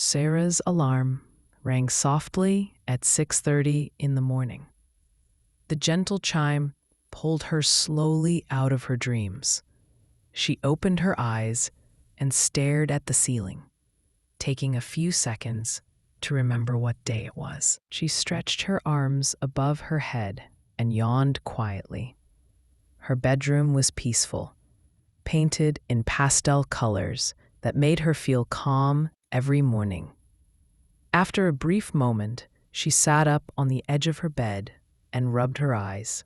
Sarah's alarm rang softly at 6:30 in the morning. The gentle chime pulled her slowly out of her dreams. She opened her eyes and stared at the ceiling, taking a few seconds to remember what day it was. She stretched her arms above her head and yawned quietly. Her bedroom was peaceful, painted in pastel colors that made her feel calm every morning. After a brief moment, she sat up on the edge of her bed and rubbed her eyes,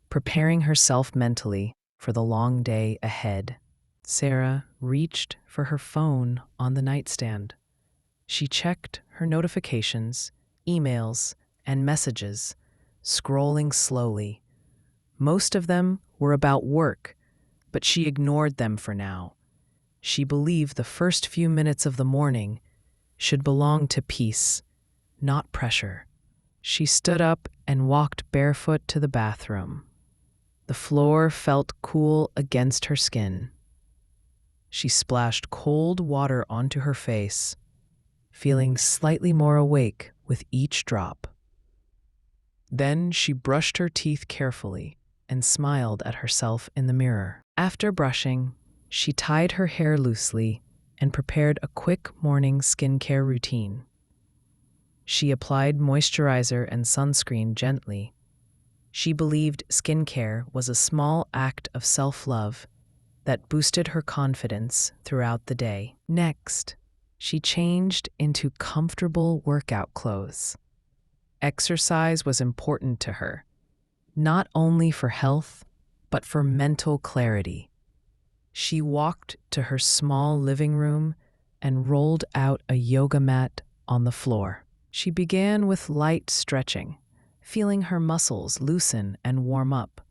preparing herself mentally for the long day ahead. Sarah reached for her phone on the nightstand. She checked her notifications, emails, and messages, scrolling slowly. Most of them were about work, but she ignored them for now. She believed the first few minutes of the morning should belong to peace, not pressure. She stood up and walked barefoot to the bathroom. The floor felt cool against her skin. She splashed cold water onto her face, feeling slightly more awake with each drop. Then she brushed her teeth carefully and smiled at herself in the mirror. After brushing, she tied her hair loosely and prepared a quick morning skincare routine. She applied moisturizer and sunscreen gently. She believed skincare was a small act of self-love that boosted her confidence throughout the day. Next, she changed into comfortable workout clothes. Exercise was important to her, not only for health, but for mental clarity. She walked to her small living room and rolled out a yoga mat on the floor. She began with light stretching, feeling her muscles loosen and warm up.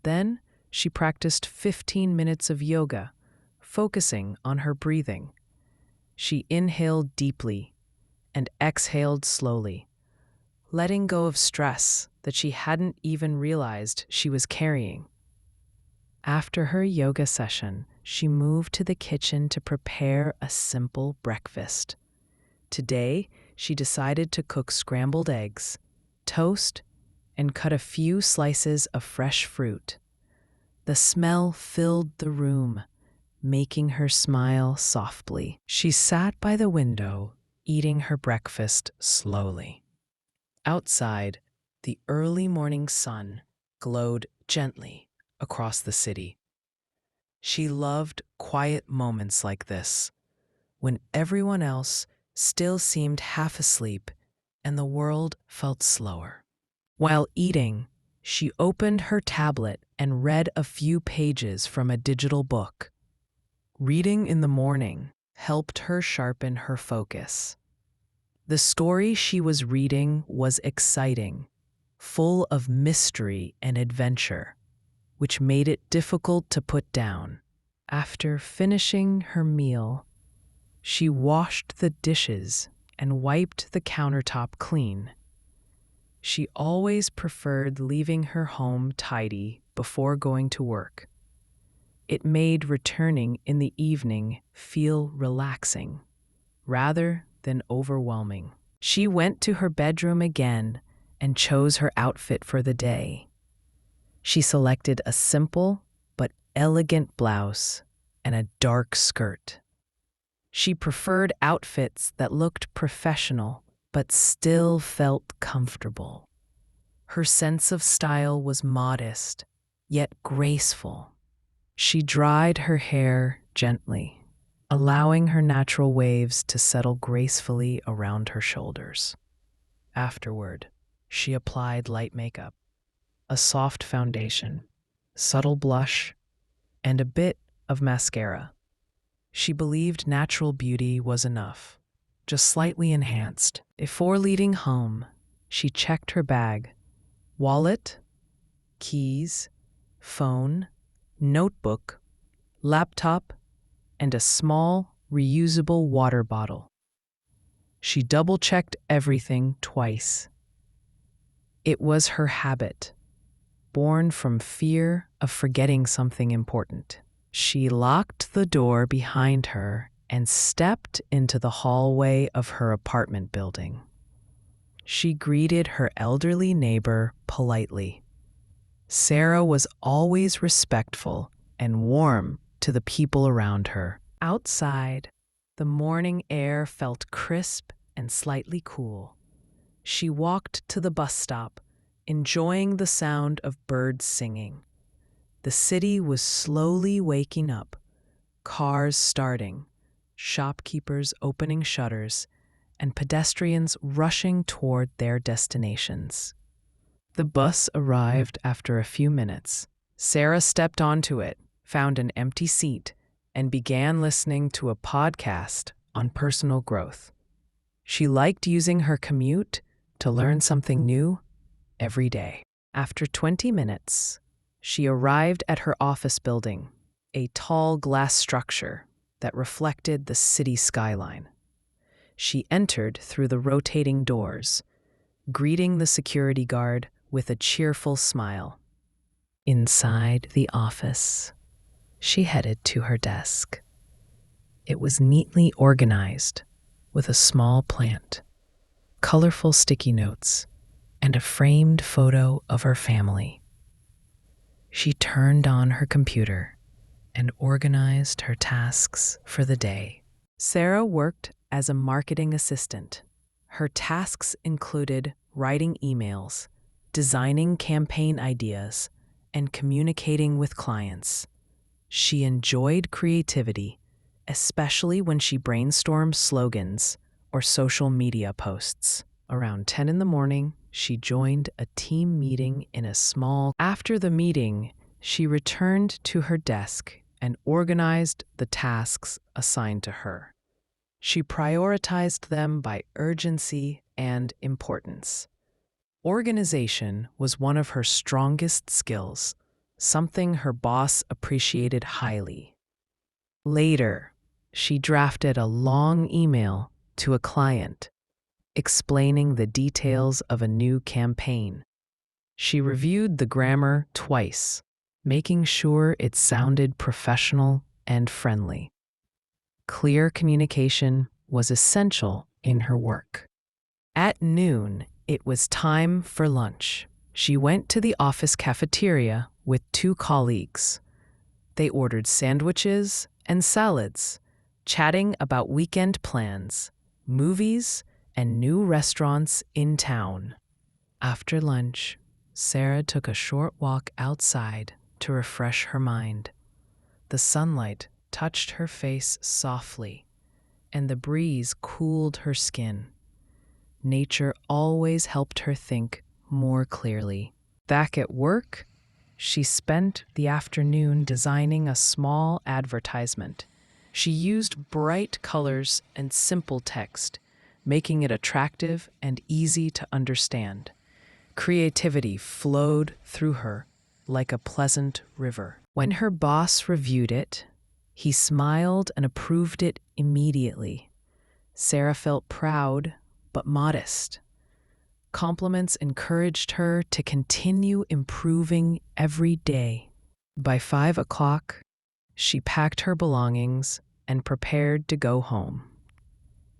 Then she practiced 15 minutes of yoga, focusing on her breathing. She inhaled deeply and exhaled slowly, letting go of stress that she hadn't even realized she was carrying. After her yoga session, she moved to the kitchen to prepare a simple breakfast. Today, she decided to cook scrambled eggs, toast, and cut a few slices of fresh fruit. The smell filled the room, making her smile softly. She sat by the window, eating her breakfast slowly. Outside, the early morning sun glowed gently across the city. She loved quiet moments like this, when everyone else still seemed half asleep and the world felt slower. While eating, she opened her tablet and read a few pages from a digital book. Reading in the morning helped her sharpen her focus. The story she was reading was exciting, full of mystery and adventure, which made it difficult to put down. After finishing her meal, she washed the dishes and wiped the countertop clean. She always preferred leaving her home tidy before going to work. It made returning in the evening feel relaxing, rather than overwhelming. She went to her bedroom again and chose her outfit for the day. She selected a simple but elegant blouse and a dark skirt. She preferred outfits that looked professional but still felt comfortable. Her sense of style was modest, yet graceful. She dried her hair gently, allowing her natural waves to settle gracefully around her shoulders. Afterward, she applied light makeup, a soft foundation, subtle blush, and a bit of mascara. She believed natural beauty was enough, just slightly enhanced. Before leaving home, she checked her bag, wallet, keys, phone, notebook, laptop, and a small, reusable water bottle. She double-checked everything twice. It was her habit, born from fear of forgetting something important. She locked the door behind her and stepped into the hallway of her apartment building. She greeted her elderly neighbor politely. Sarah was always respectful and warm to the people around her. Outside, the morning air felt crisp and slightly cool. She walked to the bus stop, enjoying the sound of birds singing. The city was slowly waking up, cars starting, shopkeepers opening shutters, and pedestrians rushing toward their destinations. The bus arrived after a few minutes. Sarah stepped onto it, found an empty seat, and began listening to a podcast on personal growth. She liked using her commute to learn something new every day. After 20 minutes, she arrived at her office building, a tall glass structure that reflected the city skyline. She entered through the rotating doors, greeting the security guard with a cheerful smile. Inside the office, she headed to her desk. It was neatly organized with a small plant, colorful sticky notes, and a framed photo of her family. She turned on her computer and organized her tasks for the day. Sarah worked as a marketing assistant. Her tasks included writing emails, designing campaign ideas, and communicating with clients. She enjoyed creativity, especially when she brainstormed slogans or social media posts. Around 10 in the morning, she joined a team meeting in a small. After the meeting, she returned to her desk and organized the tasks assigned to her. She prioritized them by urgency and importance. Organization was one of her strongest skills, something her boss appreciated highly. Later, she drafted a long email to a client, explaining the details of a new campaign. She reviewed the grammar twice, making sure it sounded professional and friendly. Clear communication was essential in her work. At noon, it was time for lunch. She went to the office cafeteria with 2 colleagues. They ordered sandwiches and salads, chatting about weekend plans, movies, and new restaurants in town. After lunch, Sarah took a short walk outside to refresh her mind. The sunlight touched her face softly, and the breeze cooled her skin. Nature always helped her think more clearly. Back at work, she spent the afternoon designing a small advertisement. She used bright colors and simple text, making it attractive and easy to understand. Creativity flowed through her like a pleasant river. When her boss reviewed it, he smiled and approved it immediately. Sarah felt proud but modest. Compliments encouraged her to continue improving every day. By 5 o'clock, she packed her belongings and prepared to go home.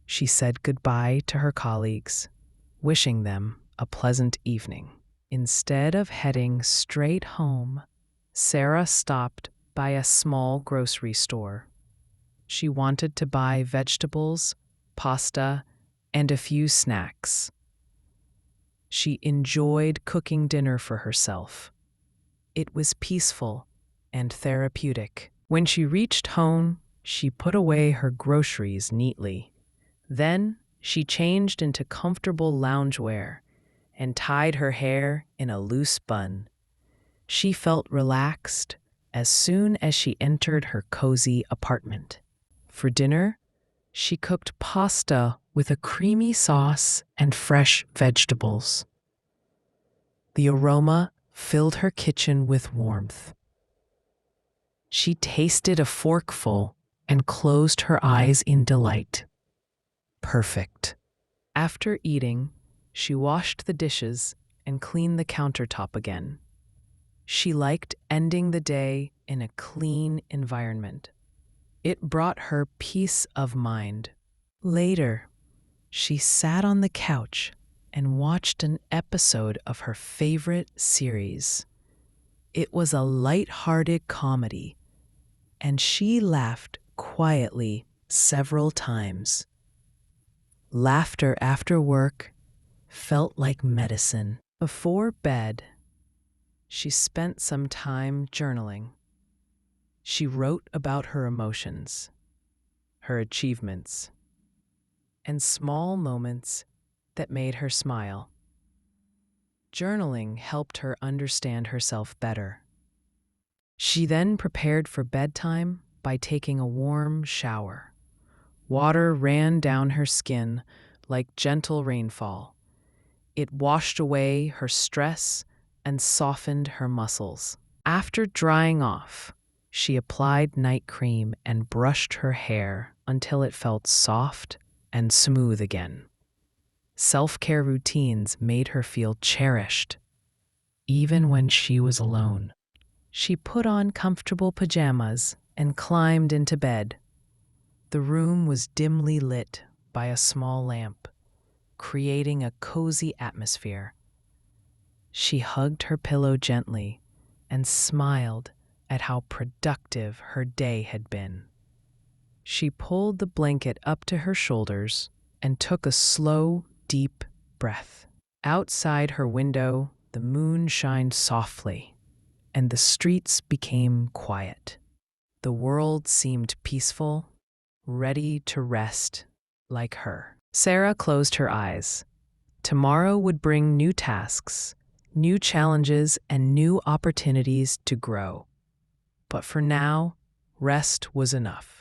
She said goodbye to her colleagues, wishing them a pleasant evening. Instead of heading straight home, Sarah stopped by a small grocery store. She wanted to buy vegetables, pasta, and a few snacks. She enjoyed cooking dinner for herself. It was peaceful and therapeutic. When she reached home, she put away her groceries neatly. Then she changed into comfortable loungewear and tied her hair in a loose bun. She felt relaxed as soon as she entered her cozy apartment. For dinner, she cooked pasta with a creamy sauce and fresh vegetables. The aroma filled her kitchen with warmth. She tasted a forkful and closed her eyes in delight. Perfect. After eating, she washed the dishes and cleaned the countertop again. She liked ending the day in a clean environment. It brought her peace of mind. Later, she sat on the couch and watched an episode of her favorite series. It was a light-hearted comedy, and she laughed quietly several times. Laughter after work felt like medicine. Before bed, she spent some time journaling. She wrote about her emotions, her achievements, and small moments that made her smile. Journaling helped her understand herself better. She then prepared for bedtime by taking a warm shower. Water ran down her skin like gentle rainfall. It washed away her stress and softened her muscles. After drying off, she applied night cream and brushed her hair until it felt soft and smooth again. Self-care routines made her feel cherished, even when she was alone. She put on comfortable pajamas and climbed into bed. The room was dimly lit by a small lamp, creating a cozy atmosphere. She hugged her pillow gently and smiled at how productive her day had been. She pulled the blanket up to her shoulders and took a slow, deep breath. Outside her window, the moon shined softly, and the streets became quiet. The world seemed peaceful, ready to rest like her. Sarah closed her eyes. Tomorrow would bring new tasks, new challenges, and new opportunities to grow. But for now, rest was enough.